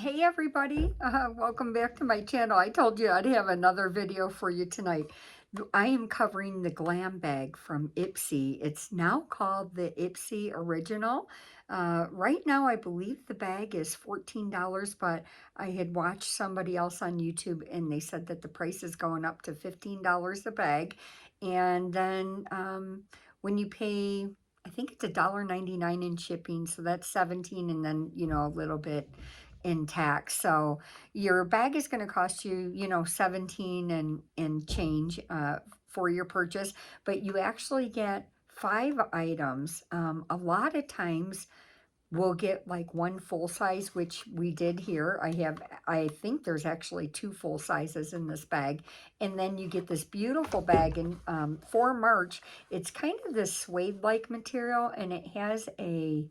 Hey everybody, welcome back to my channel. I told you I'd have another video for you tonight. I am covering the Glambag from Ipsy. It's now called the Ipsy Original. Right now I believe the bag is $14, but I had watched somebody else on YouTube and they said that the price is going up to $15 a bag. And then when you pay, I think it's $1.99 in shipping, so that's 17, and then, a little bit in tax. So your bag is going to cost you, 17 and change for your purchase, but you actually get 5 items. A lot of times we'll get like one full size, which we did here. I think there's actually 2 full sizes in this bag. And then you get this beautiful bag. And for March, it's kind of this suede-like material, and it has a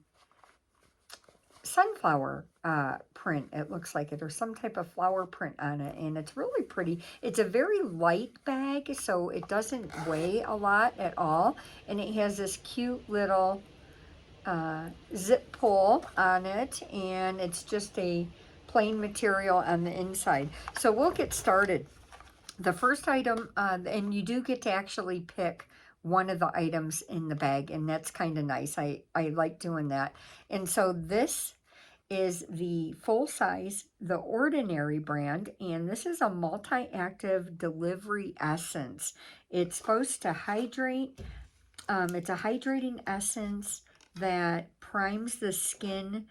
sunflower print, it looks like it, or some type of flower print on it, and it's really pretty. It's a very light bag, so it doesn't weigh a lot at all, and it has this cute little zip pull on it, and it's just a plain material on the inside. So we'll get started. The first item, and you do get to actually pick one of the items in the bag, and that's kind of nice. I like doing that. And so this is the full size, the Ordinary brand, and this is a multi-active delivery essence. It's supposed to hydrate. It's a hydrating essence that primes the skin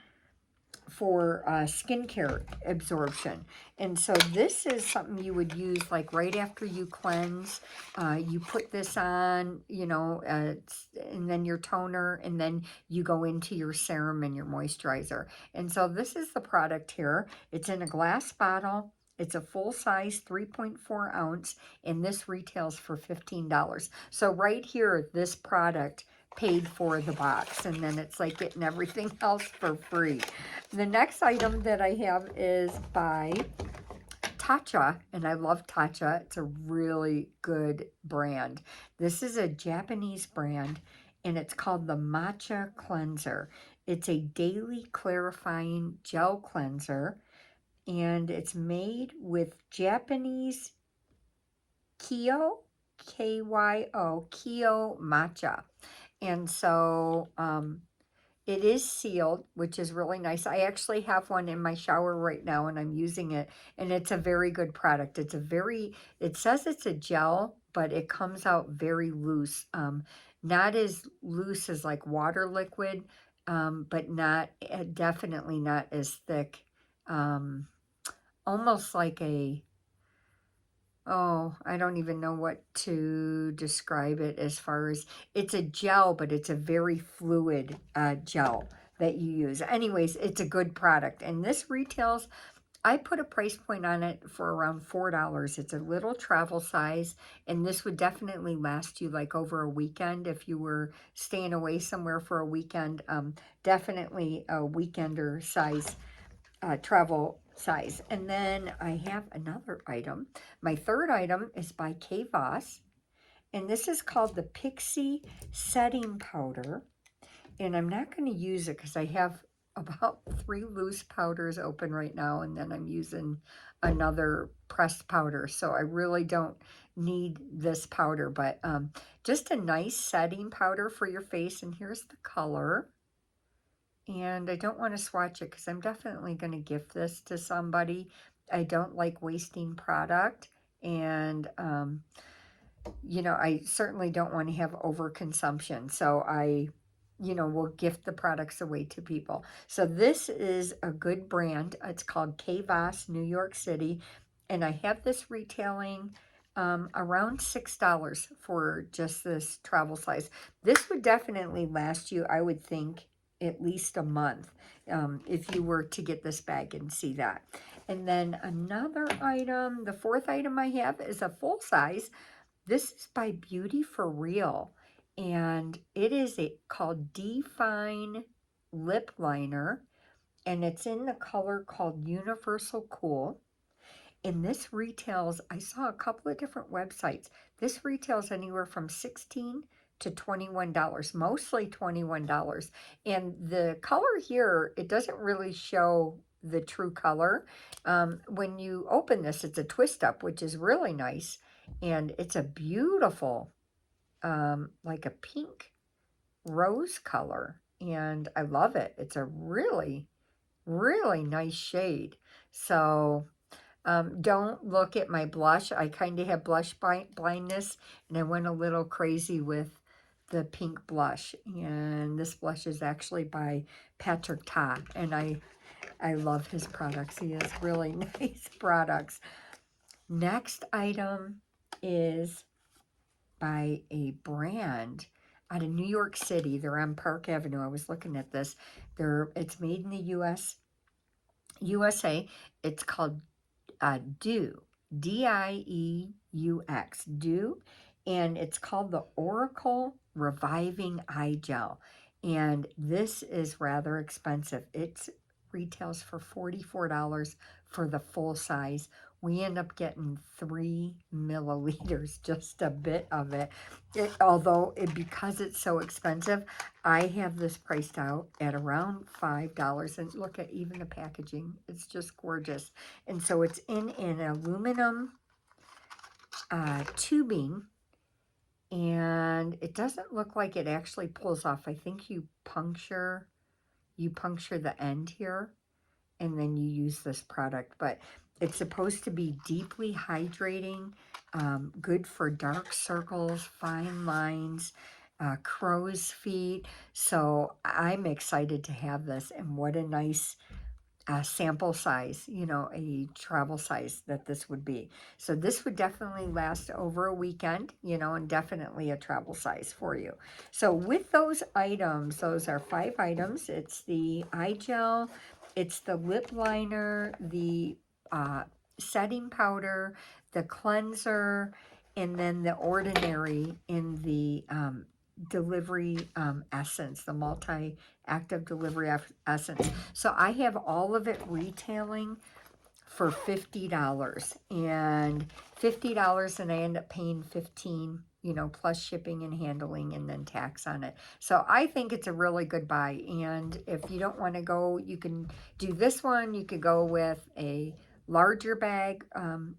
for skincare absorption. And so this is something you would use like right after you cleanse. You put this on, and then your toner, and then you go into your serum and your moisturizer. And so this is the product here. It's in a glass bottle. It's a full size 3.4 ounce, and this retails for $15. So right here, this product paid for the box, and then it's like getting everything else for free. The next item that I have is by Tatcha, and I love Tatcha. It's a really good brand. This is a Japanese brand, and it's called the Matcha Cleanser. It's a daily clarifying gel cleanser, and it's made with Japanese Kyo, Kyo, Kyo matcha. And so it is sealed, which is really nice. I actually have one in my shower right now, and I'm using it, and it's a very good product. It says it's a gel, but it comes out very loose. Not as loose as like water liquid, but definitely not as thick. Almost like I don't even know what to describe it as far as, it's a gel, but it's a very fluid gel that you use. Anyways, it's a good product. And this retails, I put a price point on it for around $4. It's a little travel size, and this would definitely last you like over a weekend if you were staying away somewhere for a weekend. Definitely a weekender size, travel size. And then I have another item. My third item is by Kay Voss, and this is called the Pixie Setting Powder. And I'm not going to use it because I have about 3 loose powders open right now, and then I'm using another pressed powder, so I really don't need this powder, but just a nice setting powder for your face. And here's the color. And I don't want to swatch it because I'm definitely going to gift this to somebody. I don't like wasting product, and I certainly don't want to have overconsumption. So I will gift the products away to people. So this is a good brand. It's called Kay Voss, New York City, and I have this retailing around $6 for just this travel size. This would definitely last you, I would think, at least a month if you were to get this bag and see that. And then another item, the fourth item I have is a full size. This is by Beauty for Real, and it is called Define Lip Liner, and it's in the color called Universal Cool. And this retails, I saw a couple of different websites. This retails anywhere from $16 to $21, mostly $21. And the color here, it doesn't really show the true color. When you open this, it's a twist up, which is really nice. And it's a beautiful, like a pink rose color. And I love it. It's a really, really nice shade. So don't look at my blush. I kind of have blush blindness, and I went a little crazy with the pink blush. And this blush is actually by Patrick Ta, and I love his products. He has really nice products. Next item is by a brand out of New York City. They're on Park Avenue. I was looking at this. It's made in the USA. It's called Dew, Dieux, Dew, and it's called the Oracle Reviving Eye Gel. And this is rather expensive. It retails for $44 for the full size. We end up getting 3 milliliters, just a bit of it. Because it's so expensive, I have this priced out at around $5. And look at even the packaging. It's just gorgeous. And so it's in an aluminum tubing. And it doesn't look like it actually pulls off. I think you puncture the end here, and then you use this product. But it's supposed to be deeply hydrating, good for dark circles, fine lines, crow's feet. So I'm excited to have this, and what a nice sample size, a travel size that this would be. So this would definitely last over a weekend, and definitely a travel size for you. So with those items, those are 5 items. It's the eye gel, it's the lip liner, the setting powder, the cleanser, and then the ordinary in the delivery essence, the multi-active delivery essence. So I have all of it retailing for $50, and I end up paying $15, plus shipping and handling and then tax on it. So I think it's a really good buy. And if you don't want to go, you can do this one. You could go with a larger bag.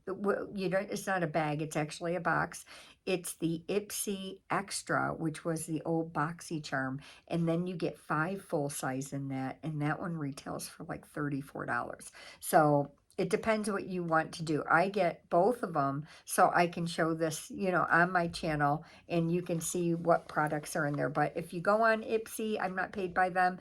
It's not a bag, it's actually a box. It's the Ipsy Extra, which was the old BoxyCharm, and then you get 5 full size in that, and that one retails for like $34. So it depends what you want to do. I get both of them so I can show this, on my channel, and you can see what products are in there. But if you go on Ipsy, I'm not paid by them.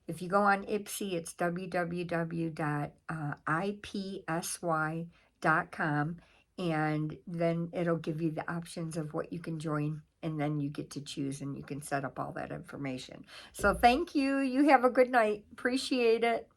If you go on Ipsy, it's www.ipsy.com, and then it'll give you the options of what you can join, and then you get to choose, and you can set up all that information. So thank you. You have a good night. Appreciate it.